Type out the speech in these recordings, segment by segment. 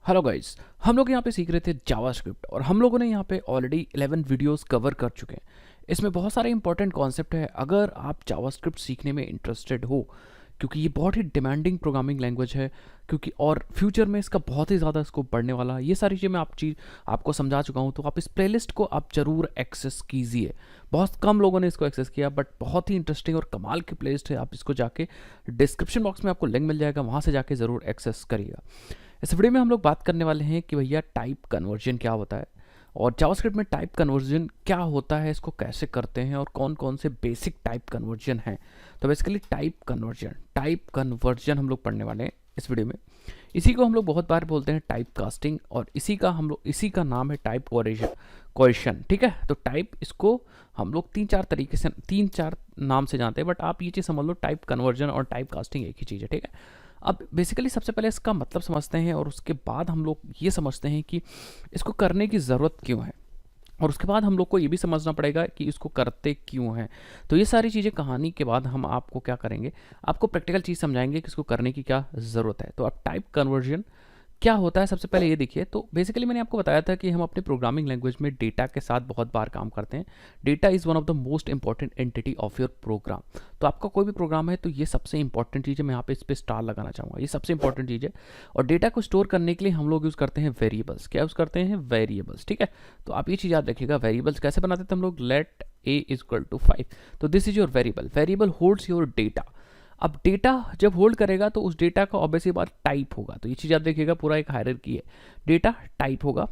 Hello guys, हम लोग यहाँ पे सीख रहे थे जावास्क्रिप्ट और हम लोगों ने यहाँ पे ऑलरेडी 11 वीडियोस कवर कर चुके हैं। इसमें बहुत सारे इंपॉर्टेंट कॉन्सेप्ट है अगर आप जावास्क्रिप्ट सीखने में इंटरेस्टेड हो, क्योंकि ये बहुत ही डिमांडिंग प्रोग्रामिंग लैंग्वेज है। क्योंकि और फ्यूचर में इसका बहुत ही ज़्यादा स्कोप बढ़ने वाला है। ये सारी चीज़ मैं आपको समझा चुका हूँ, तो आप इस प्लेलिस्ट को आप ज़रूर एक्सेस कीजिए। बहुत कम लोगों ने इसको एक्सेस किया, बट बहुत ही इंटरेस्टिंग और कमाल की प्लेलिस्ट है। आप इसको जाके डिस्क्रिप्शन बॉक्स में आपको लिंक मिल जाएगा, वहाँ से जाके ज़रूर एक्सेस करिएगा। इस वीडियो में हम लोग बात करने वाले हैं कि भैया टाइप कन्वर्जन क्या होता है और जावास्क्रिप्ट में टाइप कन्वर्जन क्या होता है, इसको कैसे करते हैं और कौन कौन से बेसिक टाइप कन्वर्जन हैं। तो बेसिकली टाइप कन्वर्जन हम लोग पढ़ने वाले हैं इस वीडियो में। इसी को हम लोग बहुत बार बोलते हैं टाइप कास्टिंग और इसी का नाम है टाइप कोएशन। ठीक है, तो टाइप इसको हम लोग तीन चार नाम से जानते हैं, बट आप ये चीज़ समझ लो टाइप कन्वर्जन और टाइप कास्टिंग एक ही चीज़ है। ठीक है, अब बेसिकली सबसे पहले इसका मतलब समझते हैं और उसके बाद हम लोग ये समझते हैं कि इसको करने की ज़रूरत क्यों है, और उसके बाद हम लोग को ये भी समझना पड़ेगा कि इसको करते क्यों हैं। तो ये सारी चीज़ें कहानी के बाद हम आपको क्या करेंगे, आपको प्रैक्टिकल चीज़ समझाएंगे कि इसको करने की क्या ज़रूरत है। तो अब टाइप कन्वर्जन क्या होता है, सबसे पहले ये देखिए। तो बेसिकली मैंने आपको बताया था कि हम अपने प्रोग्रामिंग लैंग्वेज में डेटा के साथ बहुत बार काम करते हैं। Data is one of the most important entity of your program. तो आपका कोई भी प्रोग्राम है तो ये सबसे इंपॉर्टेंट चीज़ है। मैं यहाँ पे इस पर स्टार लगाना चाहूँगा, ये सबसे इंपॉर्टेंट चीज़ है। और डेटा को स्टोर करने के लिए हम लोग यूज़ करते हैं वेरिएबल्स। क्या यूज़ करते हैं? वेरिएबल्स। ठीक है, तो आप ये चीज़ याद रखिएगा। वेरिएबल्स कैसे बनाते थे हम लोग? Let a is equal to 5। तो this is your variable. Variable holds your data. अब डेटा जब होल्ड करेगा तो उस डेटा का ऑब्वियसली बात टाइप होगा। तो ये चीज़ आप देखिएगा, पूरा एक हायरार्की है। डेटा टाइप होगा,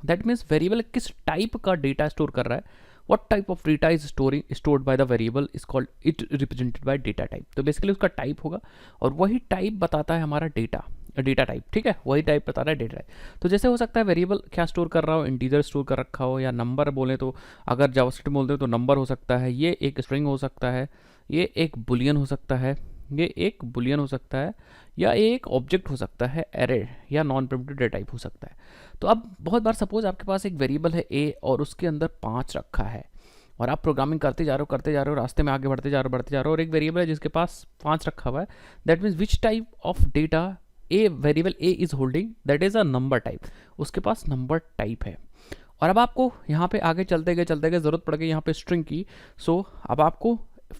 दैट मीन्स वेरिएबल किस टाइप का डेटा स्टोर कर रहा है। What type of data is stored by the variable is called it represented by data type. तो बेसिकली उसका टाइप होगा और वही टाइप बताता है हमारा डेटा टाइप। ठीक है, वही टाइप बता रहा है डेटा टाइप। तो जैसे हो सकता है वेरिएबल क्या स्टोर कर रहा हो, इंटीजर स्टोर कर रखा हो, या नंबर बोले तो अगर जावास्क्रिप्ट बोलते हो तो नंबर हो सकता है, ये एक स्ट्रिंग हो सकता है, ये एक बुलियन हो सकता है, ये एक बुलियन हो सकता है, या एक ऑब्जेक्ट हो सकता है, एरे या नॉन प्रिमिटिव डेटा टाइप हो सकता है। तो अब बहुत बार सपोज आपके पास एक वेरिएबल है ए और उसके अंदर 5 रखा है और आप प्रोग्रामिंग करते जा रहे हो, रास्ते में आगे बढ़ते जा रहे हो और एक वेरिएबल है जिसके पास 5 रखा हुआ है। That means which type of data a variable A is holding, that is a number type. उसके पास नंबर टाइप है। और अब आपको यहाँ पे आगे चलते गए ज़रूरत पड़ गई यहाँ पे स्ट्रिंग की। सो अब आपको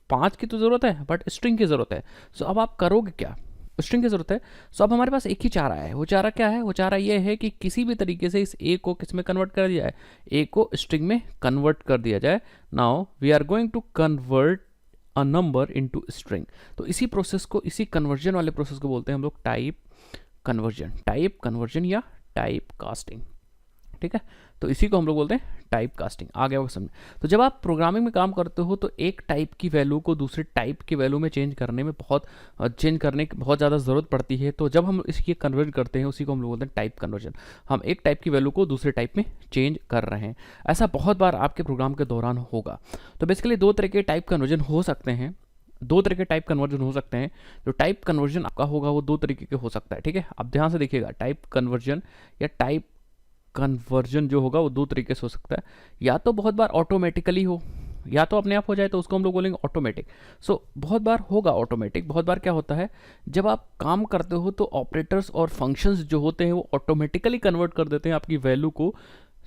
5 की तो ज़रूरत है बट स्ट्रिंग की ज़रूरत है। सो अब आप करोगे क्या? स्ट्रिंग की ज़रूरत है। सो अब हमारे पास एक ही चारा है। वो चारा क्या है? वो चारा ये है कि किसी भी तरीके से इस ए को किस में कन्वर्ट कर दिया जाए, ए को स्ट्रिंग में कन्वर्ट कर दिया जाए। Now we are going to convert a number into string. तो इसी प्रोसेस को, इसी कन्वर्जन वाले प्रोसेस को बोलते हैं हम लोग टाइप कन्वर्जन या टाइप कास्टिंग। ठीक है, तो इसी को हम लोग बोलते हैं टाइप कास्टिंग। आ गया वो समझ। तो जब आप प्रोग्रामिंग में काम करते हो तो एक टाइप की वैल्यू को दूसरे टाइप की वैल्यू में चेंज करने की बहुत ज़्यादा ज़रूरत पड़ती है। तो जब हम इसकी कन्वर्ट करते हैं उसी को हम लोग बोलते हैं टाइप कन्वर्जन। हम एक टाइप की वैल्यू को दूसरे टाइप में चेंज कर रहे हैं। ऐसा बहुत बार आपके प्रोग्राम के दौरान होगा। तो बेसिकली दो तरह के टाइप कन्वर्जन हो सकते हैं। जो टाइप कन्वर्जन आपका होगा वो दो तरीके के हो सकता है। ठीक है, आप ध्यान से देखिएगा। टाइप कन्वर्जन या टाइप कन्वर्जन जो होगा वो दो तरीके से हो सकता है। या तो बहुत बार ऑटोमेटिकली हो, या तो अपने आप हो जाए, तो उसको हम लोग बोलेंगे ऑटोमेटिक। सो बहुत बार होगा ऑटोमेटिक। बहुत बार क्या होता है, जब आप काम करते हो तो ऑपरेटर्स और फंक्शंस जो होते हैं वो ऑटोमेटिकली कन्वर्ट कर देते हैं आपकी वैल्यू को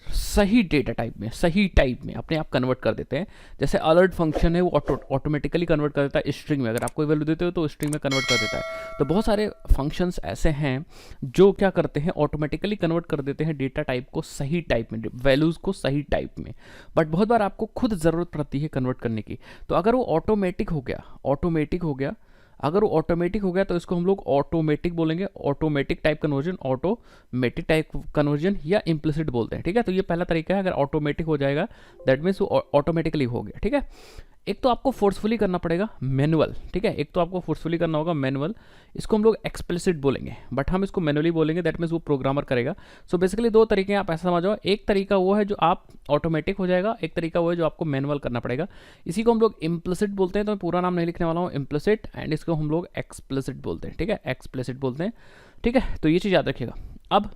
सही डेटा टाइप में, सही टाइप में अपने आप कन्वर्ट कर देते हैं। जैसे अलर्ट फंक्शन है वो ऑटोमेटिकली कन्वर्ट कर देता है स्ट्रिंग में। अगर आप कोई वैल्यू देते हो तो स्ट्रिंग में कन्वर्ट कर देता है। तो बहुत सारे फंक्शंस ऐसे हैं जो क्या करते हैं, ऑटोमेटिकली कन्वर्ट कर देते हैं डेटा टाइप को सही टाइप में, वैल्यूज़ को सही टाइप में। बट बहुत बार आपको खुद ज़रूरत पड़ती है कन्वर्ट करने की। तो अगर वो ऑटोमेटिक हो गया अगर वो ऑटोमेटिक हो गया तो इसको हम लोग ऑटोमेटिक बोलेंगे, ऑटोमेटिक टाइप कन्वर्जन या इम्प्लिसिट बोलते हैं। ठीक है, तो ये पहला तरीका है। अगर ऑटोमेटिक हो जाएगा दैट मीन्स वो ऑटोमेटिकली हो गया। ठीक है, एक तो आपको फोर्सफुली करना पड़ेगा मैनुअल। ठीक है, एक तो आपको फोर्सफुली करना होगा मैनुअल। इसको हम लोग एक्सप्लिसिट बोलेंगे बट हम इसको मैनुअली बोलेंगे, दैट मीन्स वो प्रोग्रामर करेगा। सो बेसिकली दो तरीके हैं, आप ऐसा समझो। एक तरीका वो है जो आप ऑटोमेटिक हो जाएगा, एक तरीका वो है जो आपको मैनुअल करना पड़ेगा। इसी को हम लोग इम्प्लिसिट बोलते हैं। तो मैं पूरा नाम नहीं लिखने वाला हूँ, इम्प्लिसिट, एंड इसको हम लोग एक्सप्लिसिट बोलते हैं। ठीक है, एक्सप्लिसिट बोलते हैं। ठीक है, तो ये चीज़ याद रखिएगा। अब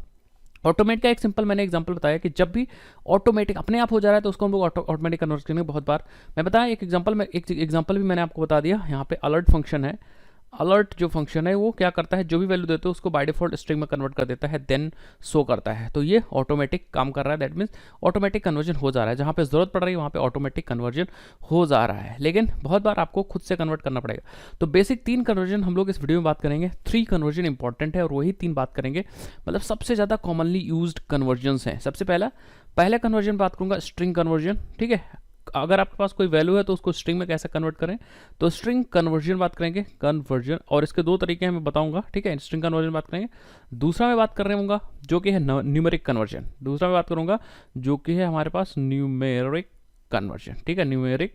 ऑटोमेट का एक सिंपल मैंने एग्जांपल बताया कि जब भी ऑटोमेटिक अपने आप हो जा रहा है तो उसको हम लोग ऑटोमेटिक कन्वर्ट करेंगे। बहुत बार मैं बताया, एक एग्जांपल भी मैंने आपको बता दिया। यहाँ पे अलर्ट फंक्शन है। अलर्ट जो फंक्शन है वो क्या करता है, जो भी वैल्यू देते हो उसको बाय डिफॉल्ट स्ट्रिंग में कन्वर्ट कर देता है, देन शो करता है। तो ये ऑटोमेटिक काम कर रहा है, दैट मीन्स ऑटोमेटिक कन्वर्जन हो जा रहा है, जहाँ पे ज़रूरत पड़ रही है वहाँ पे ऑटोमेटिक कन्वर्जन हो जा रहा है, लेकिन बहुत बार आपको खुद से कन्वर्ट करना पड़ेगा। तो बेसिक 3 कन्वर्जन हम लोग इस वीडियो में बात करेंगे। 3 कन्वर्जन इंपॉर्टेंट है और वही 3 बात करेंगे, मतलब सबसे ज़्यादा कॉमनली यूज्ड कन्वर्जन्स हैं। सबसे पहला कन्वर्जन बात करूँगा स्ट्रिंग कन्वर्जन, ठीक है। अगर आपके पास कोई वैल्यू है तो उसको स्ट्रिंग में कैसे कन्वर्ट करें, तो स्ट्रिंग कन्वर्जन बात करेंगे, कन्वर्जन, और इसके 2 तरीके हैं मैं बताऊंगा, ठीक है। स्ट्रिंग कन्वर्जन बात करेंगे। दूसरा मैं बात कर रहा हूँ जो कि है न्यूमेरिक कन्वर्जन। दूसरा मैं बात करूंगा जो कि है हमारे पास न्यूमेरिक कन्वर्जन, ठीक है, न्यूमेरिक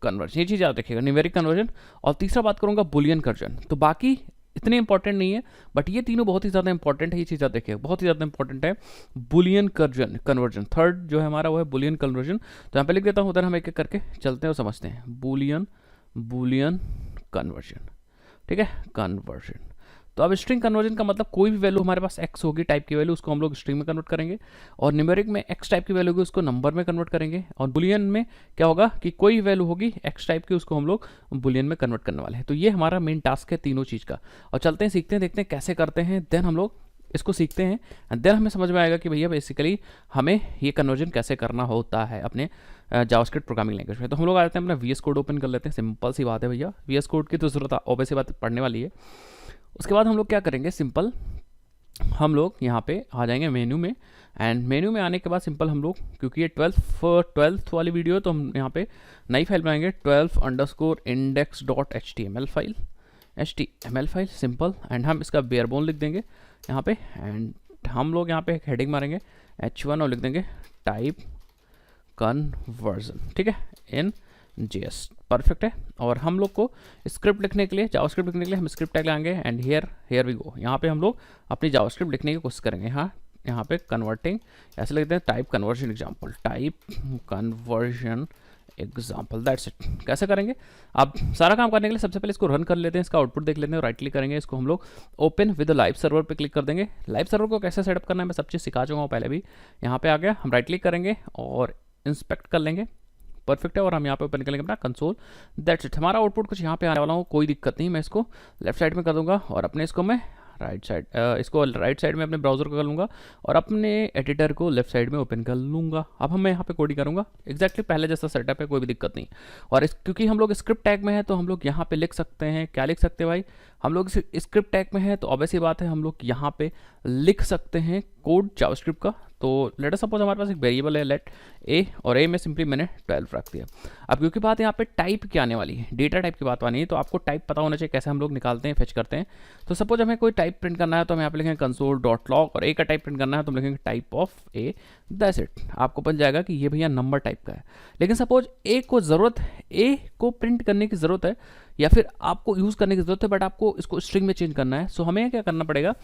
कन्वर्जन, ये चीज़ याद रखिएगा, न्यूमेरिक कन्वर्जन। और तीसरा बात करूंगा बुलियन कन्वर्जन। तो बाकी इतने इंपॉर्टेंट नहीं है, बट ये तीनों बहुत ही ज़्यादा इंपॉर्टेंट है, ये चीज़ देखिए बहुत ही ज़्यादा इंपॉर्टेंट है। बुलियन कन्वर्जन थर्ड जो है हमारा वो है बुलियन कन्वर्जन। तो यहाँ पे लिख देता हूँ, उधर हम एक एक करके चलते हैं और समझते हैं। बुलियन कन्वर्जन, ठीक है, कन्वर्जन। तो अब स्ट्रिंग कन्वर्जन का मतलब कोई भी वैल्यू हमारे पास x होगी टाइप की वैल्यू, उसको हम लोग स्ट्रिंग में कन्वर्ट करेंगे, और न्यूमेरिक में x टाइप की वैल्यू होगी उसको नंबर में कन्वर्ट करेंगे, और बुलियन में क्या होगा कि कोई वैल्यू होगी x टाइप की उसको हम लोग बुलियन में कन्वर्ट करने वाले हैं। तो ये हमारा मेन टास्क है तीनों चीज़ का। और चलते हैं, सीखते हैं, देखते हैं कैसे करते हैं, देन हम लोग इसको सीखते हैं, एंड देन हमें समझ में आएगा कि भैया बेसिकली हमें ये कन्वर्जन कैसे करना होता है अपने जावास्क्रिप्ट प्रोग्रामिंग लैंग्वेज में। तो हम लोग आ जाते हैं, अपना VS कोड ओपन कर लेते हैं। सिंपल सी बात है भैया, VS कोड की तो जरूरत ऑब्वियस बात पढ़ने वाली है। उसके बाद हम लोग क्या करेंगे, सिंपल हम लोग यहाँ पे आ जाएंगे मेन्यू में, एंड मेन्यू में आने के बाद सिंपल हम लोग, क्योंकि ये 12th वाली वीडियो है, तो हम यहाँ पे नई फाइल बनाएंगे 12_index.html फाइल सिंपल, एंड हम इसका बेयरबोन लिख देंगे यहाँ पे, एंड हम लोग यहाँ पे एक हेडिंग मारेंगे h1 और लिख देंगे टाइप कन्वर्जन, ठीक है, इन JS, परफेक्ट है। और हम लोग को स्क्रिप्ट लिखने के लिए, जावास्क्रिप्ट लिखने के लिए हम स्क्रिप्ट टैग लाएंगे, एंड हियर वी गो, यहाँ पे हम लोग अपनी जावास्क्रिप्ट लिखने की कोशिश करेंगे। हाँ, यहाँ पे कन्वर्टिंग ऐसे लिखते हैं, type conversion example, that's it. कैसे करेंगे, अब सारा काम करने के लिए सबसे पहले इसको रन कर लेते हैं, इसका आउटपुट देख लेते हैं, राइट क्लिक करेंगे, इसको हम लोग ओपन विद लाइव सर्वर पे क्लिक कर देंगे। लाइव सर्वर को कैसे सेटअप करना है मैं सब चीज़ सिखा चुका हूँ पहले भी। यहाँ पे आ गया, हम राइट क्लिक करेंगे और इंस्पेक्ट कर लेंगे, परफेक्ट है, और हम यहाँ पे ओपन करेंगे अपना कंसोल, दैट्स इट। हमारा आउटपुट कुछ यहाँ पे आने वाला हूँ, कोई दिक्कत नहीं, मैं इसको लेफ्ट साइड में कर दूंगा, और अपने इसको मैं राइट साइड में अपने ब्राउजर को कर लूँगा, और अपने एडिटर को लेफ्ट साइड में ओपन कर लूँगा। अब मैं यहाँ पे कोडिंग करूँगा, एक्जैक्टली पहले जैसा सेटअप है, कोई भी दिक्कत नहीं। और क्योंकि हम लोग स्क्रिप्ट टैग में है, तो हम लोग यहाँ पे लिख सकते हैं, क्या लिख सकते हैं भाई, हम लोग स्क्रिप्ट टैग में है तो ऑब्वियस ही बात है हम लोग यहाँ पे लिख सकते हैं कोड जावास्क्रिप्ट का। तो लेट अस सपोज हमारे पास एक वेरिएबल है लेट ए, और ए में सिंपली मैंने 12 रख दिया। अब क्योंकि बात यहाँ पे टाइप की आने वाली है, डेटा टाइप की बात आनी है, तो आपको टाइप पता होना चाहिए कैसे हम लोग निकालते हैं, फेच करते हैं। तो सपोज हमें कोई टाइप प्रिंट करना है, तो हम यहाँ पे लिखेंगे console.log, और ए का टाइप प्रिंट करना है तो हम लिखेंगे type of A, that's it. आपको बन जाएगा कि ये भैया नंबर टाइप का है। लेकिन सपोज ए को प्रिंट करने की ज़रूरत है, या फिर आपको यूज़ करने की ज़रूरत है, बट आपको इसको स्ट्रिंग में चेंज करना है। सो हमें क्या करना पड़ेगा,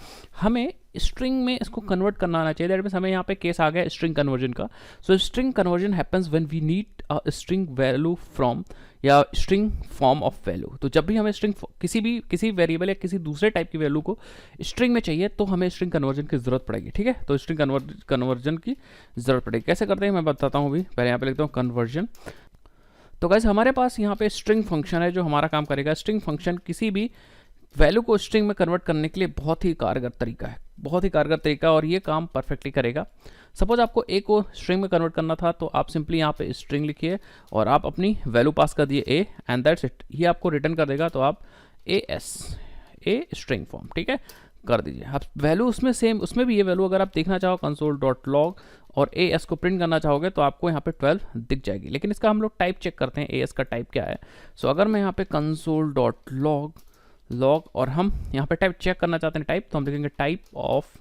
हमें स्ट्रिंग में इसको कन्वर्ट करना आना चाहिए। दैट मीन्स हमें यहाँ पे केस आ गया स्ट्रिंग कन्वर्जन का। So string conversion happens when we need a string value from, या स्ट्रिंग फॉर्म ऑफ वैल्यू। तो जब भी हमें स्ट्रिंग किसी वेरिएबल या किसी दूसरे टाइप की वैल्यू को स्ट्रिंग में चाहिए, तो हमें स्ट्रिंग कन्वर्जन की ज़रूरत पड़ेगी, ठीक है। तो स्ट्रिंग कन्वर्जन की ज़रूरत पड़ेगी। कैसे करते हैं मैं बताता हूँ अभी, पहले यहाँ पे लिखता हूँ कन्वर्जन। तो गाइस हमारे पास यहाँ पे स्ट्रिंग फंक्शन है जो हमारा काम करेगा। स्ट्रिंग फंक्शन किसी भी वैल्यू को स्ट्रिंग में कन्वर्ट करने के लिए बहुत ही कारगर तरीका है, बहुत ही कारगर तरीका, और ये काम परफेक्टली करेगा। सपोज आपको ए को स्ट्रिंग में कन्वर्ट करना था, तो आप सिंपली यहाँ पे स्ट्रिंग लिखिए और आप अपनी वैल्यू पास कर दिए ए, एंड दैट्स इट। ये आपको रिटर्न कर देगा, तो आप ए स्ट्रिंग फॉर्म, ठीक है, कर दीजिए। अब वैल्यू उसमें सेम, उसमें भी ये वैल्यू अगर आप देखना चाहो console.log और AS को प्रिंट करना चाहोगे, तो आपको यहाँ पे 12 दिख जाएगी। लेकिन इसका हम लोग टाइप चेक करते हैं, AS का टाइप क्या है। सो अगर मैं यहाँ पे console.log और हम यहाँ पे टाइप चेक करना चाहते हैं टाइप, तो हम देखेंगे टाइप ऑफ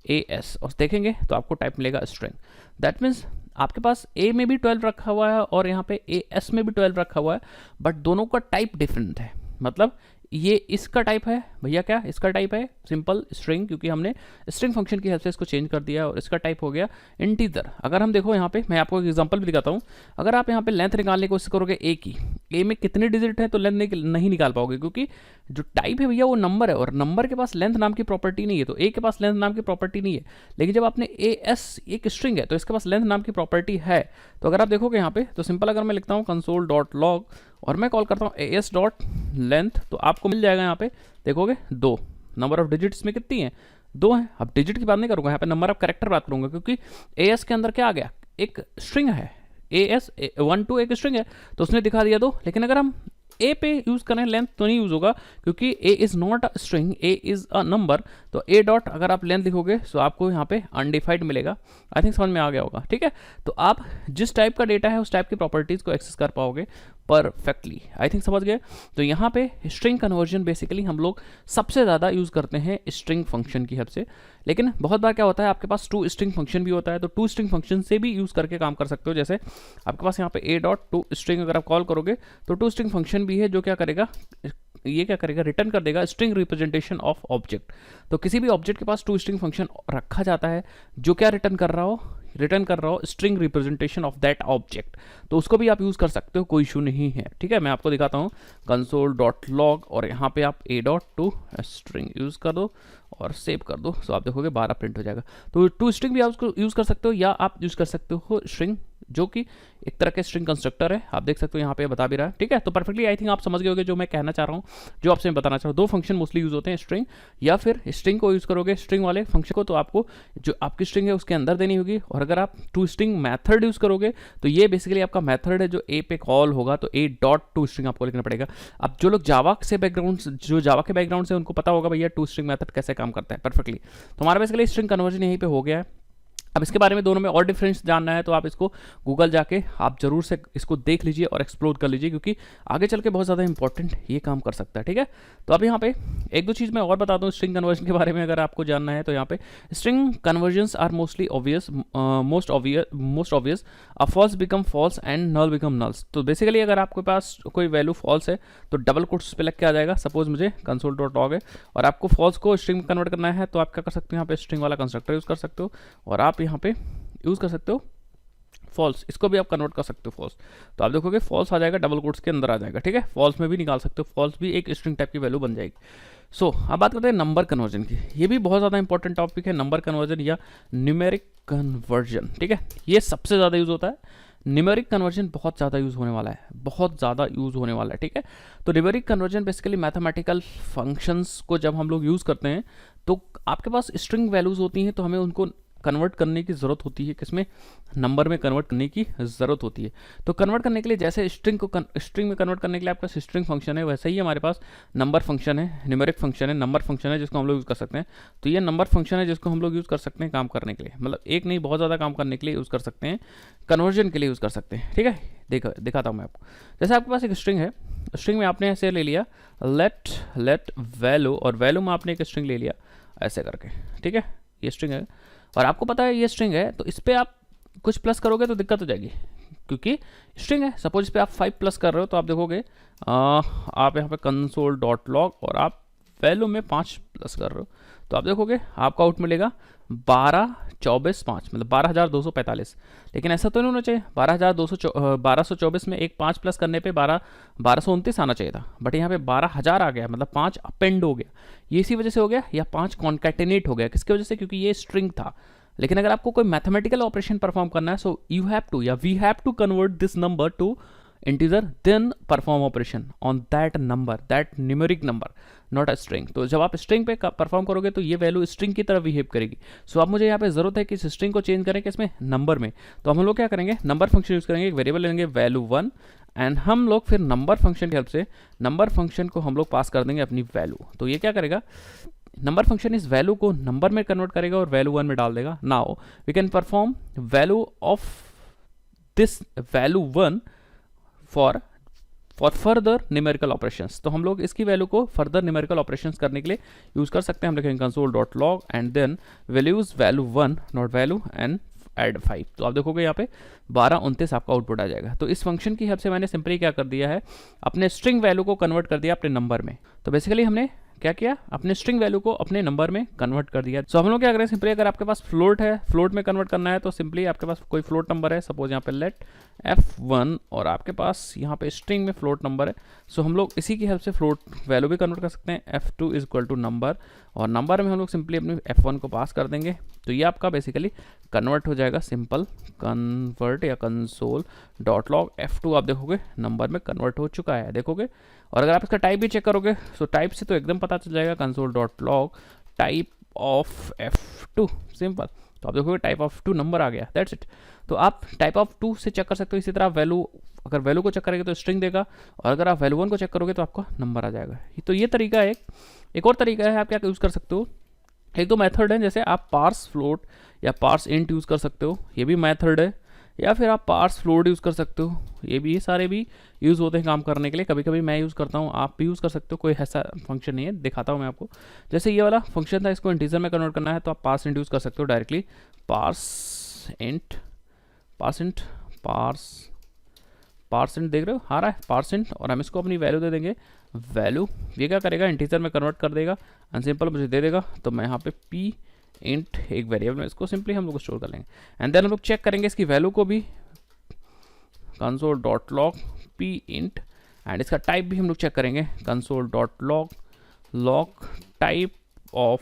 AS और देखेंगे तो आपको टाइप मिलेगा स्ट्रिंग। दैट मीन्स आपके पास A में भी 12 रखा हुआ है और यहाँ पे AS में भी 12 रखा हुआ है, बट दोनों का टाइप डिफरेंट है। मतलब ये इसका टाइप है भैया, क्या इसका टाइप है सिंपल स्ट्रिंग, क्योंकि हमने स्ट्रिंग फंक्शन की हेल्प से इसको चेंज कर दिया और इसका टाइप हो गया इंटीजर। अगर हम देखो यहाँ पे, मैं आपको एक एग्जांपल भी दिखाता हूँ। अगर आप यहाँ पे लेंथ निकालने की कोशिश करोगे ए की, ए में कितने डिजिट है तो लेंथ नहीं निकाल पाओगे, क्योंकि जो टाइप है भैया वो नंबर है, और नंबर के पास लेंथ नाम की प्रॉपर्टी नहीं है, तो ए के पास लेंथ नाम की प्रॉपर्टी नहीं है। लेकिन जब आपने ए एस एक स्ट्रिंग है तो इसके पास लेंथ नाम की प्रॉपर्टी है। तो अगर आप देखोगे यहाँ पे, तो सिंपल अगर मैं लिखता हूँ कंसोल डॉट लॉग और मैं कॉल करता हूँ ए एस डॉट लेंथ, तो आपको मिल जाएगा यहाँ पे, देखोगे 2, नंबर ऑफ डिजिट्स में कितनी है, 2 है। अब डिजिट की बात नहीं करूँगा यहाँ पे, नंबर ऑफ कैरेक्टर बात करूँगा, क्योंकि ए एस के अंदर क्या आ गया, एक स्ट्रिंग है, ए एस 1 2 एक स्ट्रिंग है, तो उसने दिखा दिया 2। लेकिन अगर हम ए पे यूज़ करें लेंथ तो नहीं यूज़ होगा, क्योंकि A is not a string, A is a number. तो ए डॉट अगर आप लेंथ लिखोगे तो आपको यहाँ पे अनडिफाइंड मिलेगा। आई थिंक समझ में आ गया होगा, ठीक है। तो आप जिस टाइप का डेटा है उस टाइप की प्रॉपर्टीज़ को एक्सेस कर पाओगे परफेक्टली। आई थिंक समझ गए। तो यहाँ पे स्ट्रिंग कन्वर्जन बेसिकली हम लोग सबसे ज़्यादा यूज़ करते हैं स्ट्रिंग फंक्शन की हेल्प से। लेकिन बहुत बार क्या होता है, आपके पास 2 स्ट्रिंग फंक्शन भी होता है, तो 2 स्ट्रिंग फंक्शन से भी यूज़ करके काम कर सकते हो। जैसे आपके पास यहाँ पे ए डॉट 2 स्ट्रिंग अगर आप कॉल करोगे तो 2 स्ट्रिंग फंक्शन भी है, जो क्या करेगा, ये क्या करेगा, रिटर्न कर देगा स्ट्रिंग रिप्रेजेंटेशन ऑफ ऑब्जेक्ट। तो किसी भी ऑब्जेक्ट के पास 2 स्ट्रिंग फंक्शन रखा जाता है, जो क्या रिटर्न कर रहा हो string representation of that object. तो उसको भी आप यूज़ कर सकते हो, कोई इशू नहीं है, ठीक है। मैं आपको दिखाता हूँ कंसोल डॉट लॉग और यहाँ पे आप ए डॉट 2 स्ट्रिंग यूज़ कर दो और सेव कर दो, तो आप देखोगे 12 प्रिंट हो जाएगा। तो 2 स्ट्रिंग भी आप उसको यूज़ कर सकते हो, या आप यूज़ कर सकते हो स्ट्रिंग, जो कि एक तरह के स्ट्रिंग कंस्ट्रक्टर है। आप देख सकते हो यहाँ पे बता भी रहा है, ठीक है। तो परफेक्टली आई थिंक आप समझ गए होंगे जो मैं कहना चाह रहा हूँ, जो आपसे मैं बताना चाह रहा हूँ। 2 फंक्शन मोस्टली यूज़ होते हैं, स्ट्रिंग या फिर स्ट्रिंग को यूज़ करोगे, स्ट्रिंग वाले फंक्शन को, तो आपको जो आपकी स्ट्रिंग है उसके अंदर देनी होगी। और अगर आप 2 स्ट्रिंग मैथड यूज़ करोगे तो ये बेसिकली आपका मैथड है जो ए पे कॉल होगा, तो ए डॉट 2 स्ट्रिंग आपको लिखना पड़ेगा। अब जो लोग जावा से बैकग्राउंड, जो जावा के बैकग्राउंड से, उनको पता होगा भैया 2 स्ट्रिंग मैथड कैसे काम करता है परफेक्टली। तो हमारा बेसिकली स्ट्रिंग कन्वर्जन यहीं पे हो गया है। अब इसके बारे में दोनों में और डिफरेंस जानना है तो आप इसको गूगल जाके आप जरूर से इसको देख लीजिए और एक्सप्लोर कर लीजिए, क्योंकि आगे चल के बहुत ज़्यादा इंपॉर्टेंट ये काम कर सकता है, ठीक है। तो अब यहाँ पे एक दो चीज़ मैं और बता दूँ स्ट्रिंग कन्वर्जन के बारे में, अगर आपको जानना है तो यहाँ पे string conversions are mostly obvious, most obvious, a false become false and null become nulls. तो बेसिकली अगर आपके पास कोई वैल्यू फॉल्स है तो डबल कोट्स पे लग के आ जाएगा। सपोज मुझे कंसोल डॉट लॉग है और आपको फॉल्स को स्ट्रिंग में कन्वर्ट करना है, तो आप क्या कर सकते हो, यहाँ पे स्ट्रिंग वाला कंस्ट्रक्टर यूज़ कर सकते हो, और आप यहाँ पे यूज़ कर सकते हो फॉल्स, इसको भी आप कन्वर्ट कर सकते हो फॉल्स। तो आप देखोगे फॉल्स आ जाएगा, डबल कोट्स के अंदर आ जाएगा, ठीक है। फॉल्स में भी निकाल सकते हो, फॉल्स भी एक स्ट्रिंग टाइप की वैल्यू बन जाएगी। अब बात करते हैं नंबर कन्वर्जन की। ये भी बहुत ज़्यादा इंपॉर्टेंट टॉपिक है, नंबर कन्वर्जन या न्यूमेरिक कन्वर्जन, ठीक है। ये सबसे ज़्यादा यूज़ होता है। न्यूमेरिक कन्वर्जन बहुत ज़्यादा यूज़ होने वाला है, बहुत ज़्यादा यूज़ होने वाला है, ठीक है। तो numeric conversion basically mathematical functions को जब हम लोग यूज़ करते हैं तो आपके पास स्ट्रिंग वैल्यूज़ होती हैं, तो हमें उनको कन्वर्ट करने की ज़रूरत होती है, किसमें, नंबर में कन्वर्ट करने की ज़रूरत होती है। तो कन्वर्ट करने के लिए, जैसे स्ट्रिंग को स्ट्रिंग में कन्वर्ट करने के लिए आपका स्ट्रिंग फंक्शन है, वैसे ही हमारे पास नंबर फंक्शन है, न्यूमेरिक फंक्शन है, नंबर फंक्शन है, जिसको हम लोग यूज़ कर सकते हैं। तो ये नंबर फंक्शन है जिसको हम लोग यूज़ कर सकते हैं काम करने के लिए, मतलब एक नहीं बहुत ज़्यादा काम करने के लिए यूज़ कर सकते हैं, कन्वर्जन के लिए यूज़ कर सकते हैं, ठीक है। दिखाता हूँ मैं आपको। जैसे आपके पास एक स्ट्रिंग है, स्ट्रिंग में आपने ऐसे ले लिया लेट वैल्यू, और वैल्यू में आपने एक स्ट्रिंग ले लिया ऐसे करके, ठीक है। ये स्ट्रिंग है और आपको पता है ये स्ट्रिंग है, तो इस पर आप कुछ प्लस करोगे तो दिक्कत हो जाएगी, क्योंकि स्ट्रिंग है। सपोज इस पर आप 5 प्लस कर रहे हो, तो आप देखोगे आप यहाँ पे कंसोल डॉट लॉग और आप वैल्यू में 5 प्लस कर रहे हो, तो आप देखोगे आपका आउट मिलेगा 1224 मतलब 12,245। लेकिन ऐसा तो नहीं होना चाहिए, 1224 में एक 5 प्लस करने पे 1229 आना चाहिए था, बट यहाँ पे 12,000 आ गया, मतलब 5 अपेंड हो गया। ये इसी वजह से हो गया, या 5 कॉन्कैटिनेट हो गया, किसकी वजह से, क्योंकि ये स्ट्रिंग था। लेकिन अगर आपको कोई मैथमेटिकल ऑपरेशन परफॉर्म करना है, सो यू हैव टू, या we have to convert this number to integer, then perform operation on that number, that numeric number, not a string. तो जब आप स्ट्रिंग पे परफॉर्म करोगे तो ये वैल्यू स्ट्रिंग की तरह बिहेव करेगी। अब मुझे यहाँ पे जरूरत है कि इस स्ट्रिंग को चेंज करें किसमें, नंबर में। तो हम लोग क्या करेंगे, नंबर फंक्शन यूज करेंगे, एक वेरिएबल लेंगे वैल्यू 1, एंड हम लोग फिर नंबर फंक्शन की हेल्प से नंबर फंक्शन को हम लोग पास कर देंगे अपनी वैल्यू। तो ये क्या करेगा, नंबर फंक्शन इस वैल्यू को नंबर में कन्वर्ट करेगा और वैल्यू 1 में डाल देगा। Now we can perform value of this value 1 for further numerical operations. तो हम लोग इसकी वैल्यू को फर्दर न्यूमेरिकल ऑपरेशंस करने के लिए यूज कर सकते हैं। हम लिखेंगे console dot log and then values value 1 not value and add 5। तो आप देखोगे यहाँ पे 1229 आपका आउटपुट आ जाएगा। तो इस फंक्शन की हेल्प से मैंने सिंपली क्या कर दिया है, अपने स्ट्रिंग वैल्यू को कन्वर्ट कर दिया अपने नंबर में। तो बेसिकली हमने क्या किया, अपने स्ट्रिंग वैल्यू को अपने नंबर में कन्वर्ट कर दिया। सो हम लोग क्या करें, सिंपली अगर आपके पास फ्लोट है, फ्लोट में कन्वर्ट करना है तो सिंपली आपके पास कोई फ्लोट नंबर है, सपोज यहाँ पे लेट f1 और आपके पास यहाँ पे स्ट्रिंग में फ्लोट नंबर है। सो हम लोग इसी की हेल्प से फ्लोट वैल्यू भी कन्वर्ट कर सकते हैं, f2 is equal to number, और नंबर में हम लोग सिंपली अपनी f1 को पास कर देंगे। तो ये आपका बेसिकली कन्वर्ट हो जाएगा, सिंपल कन्वर्ट या कंसोल डॉट लॉग f2 आप देखोगे नंबर में कन्वर्ट हो चुका है, देखोगे। और अगर आप इसका टाइप भी चेक करोगे तो टाइप से तो एकदम पता चल जाएगा, console dot log type of f2, simple. तो आप देखोगे टाइप ऑफ 2 नंबर आ गया, दैट्स इट। तो आप टाइप ऑफ 2 से चेक कर सकते हो। इसी तरह वैल्यू, अगर वैल्यू को चेक करेंगे तो स्ट्रिंग देगा, और अगर आप वैल्यू 1 को चेक करोगे तो आपका नंबर आ जाएगा। तो ये तरीका है। एक और तरीका है, आप क्या यूज़ कर सकते हो, एक दो मेथड है, जैसे आप पार्स फ्लोट या पार्स इंट यूज़ कर सकते हो, ये भी मेथड है, या फिर आप पार्स फ्लोट यूज़ कर सकते हो, ये सारे भी यूज़ होते हैं काम करने के लिए। कभी कभी मैं यूज़ करता हूँ, आप भी यूज़ कर सकते हो, कोई ऐसा फंक्शन नहीं है, दिखाता हूँ मैं आपको। जैसे ये वाला फंक्शन था, इसको इंटीजर में कन्वर्ट करना है तो आप पार्स इंट यूज़ कर सकते हो डायरेक्टली, पार्स इंट देख रहे हो आ रहा है पार्स इंट, और हम इसको अपनी वैल्यू दे देंगे वैल्यू। ये क्या करेगा, इंटीजर में कन्वर्ट कर देगा, अनसिंपल मुझे दे देगा। तो मैं यहाँ पे पी इंट एक वेरिएबल में इसको सिंपली हम लोग स्टोर कर लेंगे, एंड देन हम लोग चेक करेंगे इसकी वैल्यू को भी, console dot log P int, and इसका टाइप भी हम लोग चेक करेंगे, console dot log type of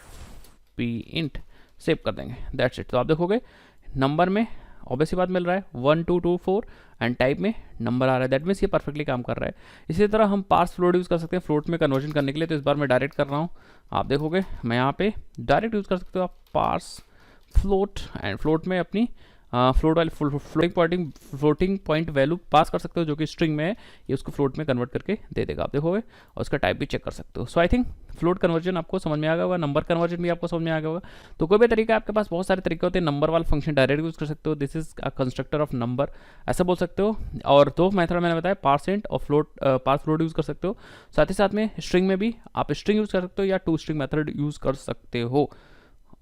P int, save कर देंगे, दैट्स इट। तो आप देखोगे नंबर में ऑब्वियसली बात मिल रहा है 1 2 2 4, एंड टाइप में नंबर आ रहा है, दैट मीन्स ये परफेक्टली काम कर रहा है। इसी तरह हम पार्स फ्लोट यूज़ कर सकते हैं फ्लोट में कन्वर्जन करने के लिए। तो इस बार मैं डायरेक्ट कर रहा हूँ, आप देखोगे मैं यहाँ पे डायरेक्ट यूज़ कर सकते हो आप पार्स फ्लोट, एंड फ्लोट में अपनी फ्लोट वाली फ्लोटिंग पॉइंट वैल्यू पास कर सकते हो जो कि स्ट्रिंग में है, ये उसको फ्लोट में कन्वर्ट करके दे देगा, आप देखोगे, और उसका टाइप भी चेक कर सकते हो। सो आई थिंक फ्लोट कन्वर्जन आपको समझ में आ गया होगा, नंबर कन्वर्जन भी आपको समझ में आ गया होगा। तो कोई भी तरीका, आपके पास बहुत सारे तरीके होते हैं, नंबर वाला फंक्शन डायरेक्ट यूज़ कर सकते हो, this is a constructor of number, ऐसा बोल सकते हो। और दो मेथड मैंने बताया, पार्स इंट और पार्स फ्लोट यूज़ कर सकते हो। साथ ही साथ में स्ट्रिंग में भी आप स्ट्रिंग यूज़ कर सकते हो या टू स्ट्रिंग मेथड यूज़ कर सकते हो।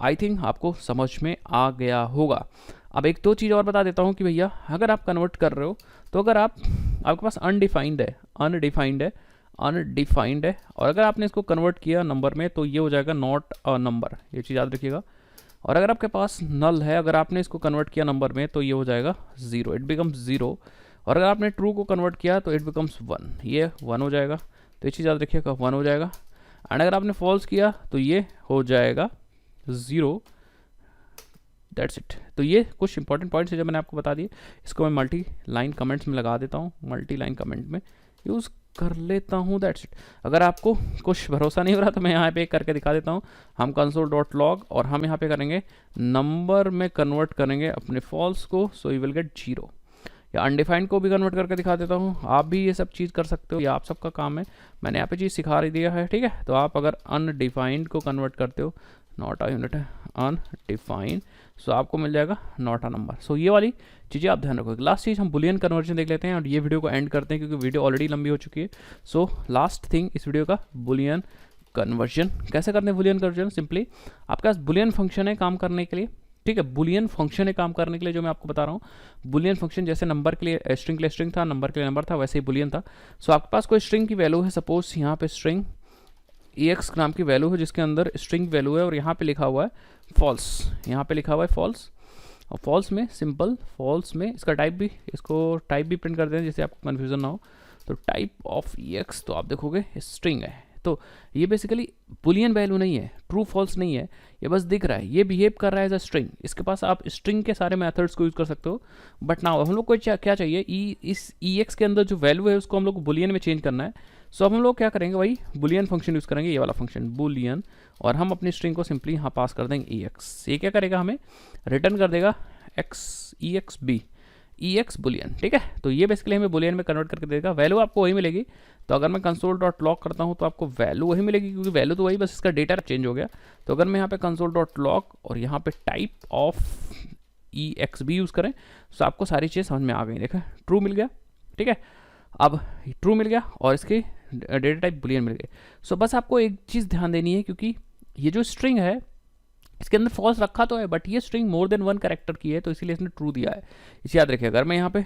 आई थिंक आपको समझ में आ गया होगा। अब एक दो चीज़ और बता देता हूँ कि भैया अगर आप कन्वर्ट कर रहे हो तो अगर आपके पास अनडिफाइंड है, और अगर आपने इसको कन्वर्ट किया नंबर में तो ये हो जाएगा नॉट अ नंबर, ये चीज़ याद रखिएगा। और अगर आपके पास नल है, अगर आपने इसको कन्वर्ट किया नंबर में तो ये हो जाएगा 0, इट बिकम्स 0। और अगर आपने ट्रू को कन्वर्ट किया तो इट बिकम्स 1, ये 1 हो जाएगा, तो ये चीज़ याद रखिएगा 1 हो जाएगा। एंड अगर आपने फॉल्स किया तो ये हो जाएगा 0, दैट्स इट। तो ये कुछ इंपॉर्टेंट पॉइंट्स है जो मैंने आपको बता दिए। इसको मैं मल्टी लाइन कमेंट्स में लगा देता हूँ, मल्टी लाइन कमेंट में यूज़ कर लेता हूँ, दैट्स इट। अगर आपको कुछ भरोसा नहीं हो रहा तो मैं यहाँ पे करके दिखा देता हूँ। हम कंसोल डॉट लॉग और हम यहाँ पे करेंगे नंबर में कन्वर्ट करेंगे अपने फॉल्स को, सो यू विल गेट 0। या अनडिफाइंड को भी कन्वर्ट करके दिखा देता हूँ, आप भी ये सब चीज़ कर सकते हो, ये आप सबका काम है, मैंने यहाँ पे चीज़ सिखा ही दिया है, ठीक है। तो आप अगर अनडिफाइंड को कन्वर्ट करते हो, नॉट अ यूनिट है अनडिफाइंड, सो आपको मिल जाएगा नॉट अ नंबर। सो ये वाली चीज़ें आप ध्यान रखो। लास्ट चीज़ हम बुलियन कन्वर्जन देख लेते हैं और ये वीडियो को एंड करते हैं क्योंकि वीडियो ऑलरेडी लंबी हो चुकी है। सो लास्ट थिंग इस वीडियो का बुलियन कन्वर्जन कैसे करते हैं। बुलियन कन्वर्जन सिंपली आपके पास बुलियन फंक्शन है काम करने के लिए, ठीक है। बुलियन फंक्शन है काम करने के लिए जो मैं आपको बता रहा हूँ। बुलियन फंक्शन जैसे नंबर के लिए स्ट्रिंग के लिए स्ट्रिंग था, नंबर के लिए नंबर था, वैसे ही बुलियन था। सो आपके पास कोई स्ट्रिंग की वैल्यू है, सपोज यहाँ पे स्ट्रिंग EX नाम की वैल्यू है जिसके अंदर स्ट्रिंग वैल्यू है और यहाँ पे लिखा हुआ है फॉल्स, यहाँ पे लिखा हुआ है फॉल्स। और फॉल्स में सिंपल फॉल्स में इसका टाइप भी, इसको टाइप भी प्रिंट कर दें जिससे आपको कन्फ्यूजन ना हो। तो टाइप ऑफ EX तो आप देखोगे स्ट्रिंग है, तो ये बेसिकली बुलियन वैल्यू नहीं है, ट्रू फॉल्स नहीं है, ये बस दिख रहा है, ये बिहेव कर रहा है एज अ स्ट्रिंग। इसके पास आप स्ट्रिंग के सारे मेथड्स को यूज़ कर सकते हो। बट नाउ हम लोग को क्या चाहिए, इस EX के अंदर जो वैल्यू है उसको हम लोग को बुलियन में चेंज करना है। सो अब हम लोग क्या करेंगे भाई, बुलियन फंक्शन यूज़ करेंगे, ये वाला फंक्शन बुलियन, और हम अपनी स्ट्रिंग को सिंपली यहाँ पास कर देंगे EX। ये क्या करेगा, हमें रिटर्न कर देगा EX बुलियन, ठीक है। तो ये बेसिकली हमें बुलियन में कन्वर्ट करके देगा, वैल्यू आपको वही मिलेगी। तो अगर मैं कंसोल डॉट लॉग करता हूँ तो आपको वैल्यू वही मिलेगी क्योंकि वैल्यू तो वही, बस इसका डेटा चेंज हो गया। तो अगर मैं यहाँ पे कंसोल डॉट लॉग और यहाँ पे टाइप ऑफ EX भी यूज़ करें तो आपको सारी चीज़ समझ में आ गई। देखा, ट्रू मिल गया, ठीक है। अब ट्रू मिल गया और इसके डेटा टाइप बुलियन मिल गए। सो बस आपको एक चीज़ ध्यान देनी है, क्योंकि ये जो स्ट्रिंग है इसके अंदर फॉल्स रखा तो है बट ये स्ट्रिंग मोर देन 1 कैरेक्टर की है, तो इसीलिए इसने ट्रू दिया है, इसे याद रखिए। अगर मैं यहाँ पे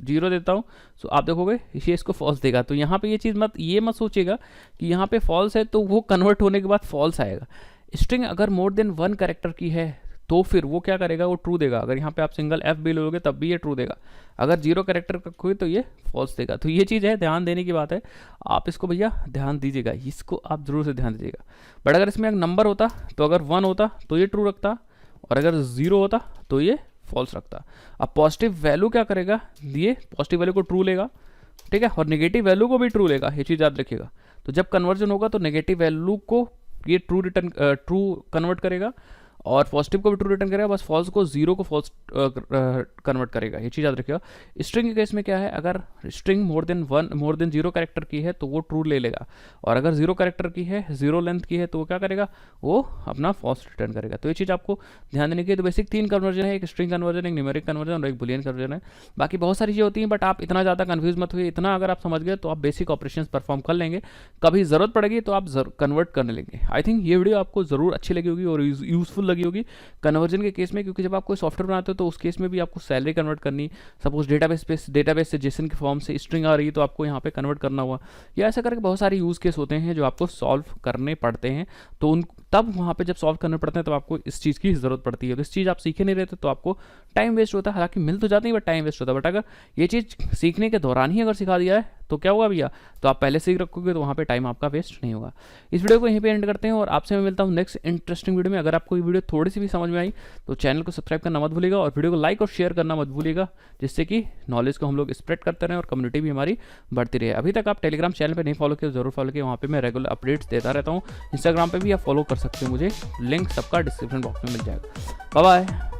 0 देता हूँ, सो आप देखोगे ये इसको फॉल्स देगा। तो यहाँ पे ये चीज़ ये मत सोचिएगा कि यहाँ पे फॉल्स है तो वो कन्वर्ट होने के बाद फॉल्स आएगा। स्ट्रिंग अगर मोर देन 1 कैरेक्टर की है तो फिर वो क्या करेगा, वो ट्रू देगा। अगर यहाँ पे आप सिंगल एफ भी लोगे तब भी ये ट्रू देगा। अगर 0 कैरेक्टर का कोई तो ये फॉल्स देगा। तो ये चीज़ है, ध्यान देने की बात है, आप इसको भैया ध्यान दीजिएगा, इसको आप ज़रूर से ध्यान दीजिएगा। बट अगर इसमें एक नंबर होता तो अगर 1 होता तो ये ट्रू रखता, और अगर 0 होता तो ये फॉल्स रखता। अब पॉजिटिव वैल्यू क्या करेगा, ये पॉजिटिव वैल्यू को ट्रू लेगा, ठीक है, और नेगेटिव वैल्यू को भी ट्रू लेगा, ये चीज़ याद रखिएगा। तो जब कन्वर्जन होगा तो नेगेटिव वैल्यू को ये ट्रू कन्वर्ट करेगा और पॉजिटिव को भी ट्रू रिटर्न करेगा, बस फॉल्स को 0 को फॉल्स कन्वर्ट करेगा, ये चीज़ याद रखिएगा। स्ट्रिंग के केस में क्या है, अगर स्ट्रिंग मोर देन 0 कैरेक्टर की है तो वो ट्रू ले लेगा, और अगर 0 कैरेक्टर की है, 0 लेंथ की है, तो वो क्या करेगा, वो अपना फॉल्स रिटर्न करेगा। तो ये चीज़ आपको ध्यान देने की। तो बेसिक 3 कन्वर्जन है, एक स्ट्रिंग कन्वर्जन, एक न्यूमेरिक कन्वर्जन और एक बुलियन कन्वर्जन है। बाकी बहुत सारी चीज़ें होती हैं, बट आप इतना ज़्यादा कन्फ्यूज मत हुए। इतना अगर आप समझ गए तो आप बेसिक ऑपरेशंस परफॉर्म कर लेंगे, कभी ज़रूरत पड़ेगी तो आप कन्वर्ट करने लेंगे। आई थिंक ये वीडियो आपको ज़रूर अच्छी लगी होगी और यूज़फुल लगी होगी कन्वर्जन के केस में, क्योंकि जब आप कोई सॉफ्टवेयर बनाते हो तो उस केस में भी आपको सैलरी कन्वर्ट करनी, सपोज डेटाबेस से जेसन के फॉर्म से स्ट्रिंग आ रही है तो आपको यहाँ पे कन्वर्ट करना हुआ, या ऐसा करके बहुत सारे यूज़ केस होते हैं जो आपको सॉल्व करने पड़ते हैं। तो उन तब वहाँ पे जब सॉल्व करने पड़ते हैं तब आपको इस चीज़ की ज़रूरत पड़ती है। तो इस चीज़ आप सीखे नहीं रहते तो आपको टाइम वेस्ट होता है, हालांकि मिल तो जाती है बट टाइम वेस्ट होता है। बट अगर ये चीज़ सीखने के दौरान ही अगर सिखा दिया है तो क्या होगा भैया, तो आप पहले सीख रखोगे तो वहाँ पे टाइम आपका वेस्ट नहीं होगा। इस वीडियो को यहीं पे एंड करते हैं और आपसे मैं मिलता हूँ नेक्स्ट इंटरेस्टिंग वीडियो में। अगर आपको ये वीडियो थोड़ी सी भी समझ में आई तो चैनल को सब्सक्राइब करना मत भूलिएगा और वीडियो को लाइक और शेयर करना मत भूलिएगा, जिससे कि नॉलेज को हम लोग स्प्रेड करते रहें और कम्युनिटी भी हमारी बढ़ती रहे। अभी तक आप टेलीग्राम चैनल पर नहीं फॉलो किया, जरूर फॉलो किया, वहाँ पर मैं रेगुलर अपडेट्स देता रहता हूँ। इंस्टाग्राम पर भी आप फॉलो कर सकते हो मुझे, लिंक सबका डिस्क्रिप्शन बॉक्स में मिल जाएगा। Bye bye.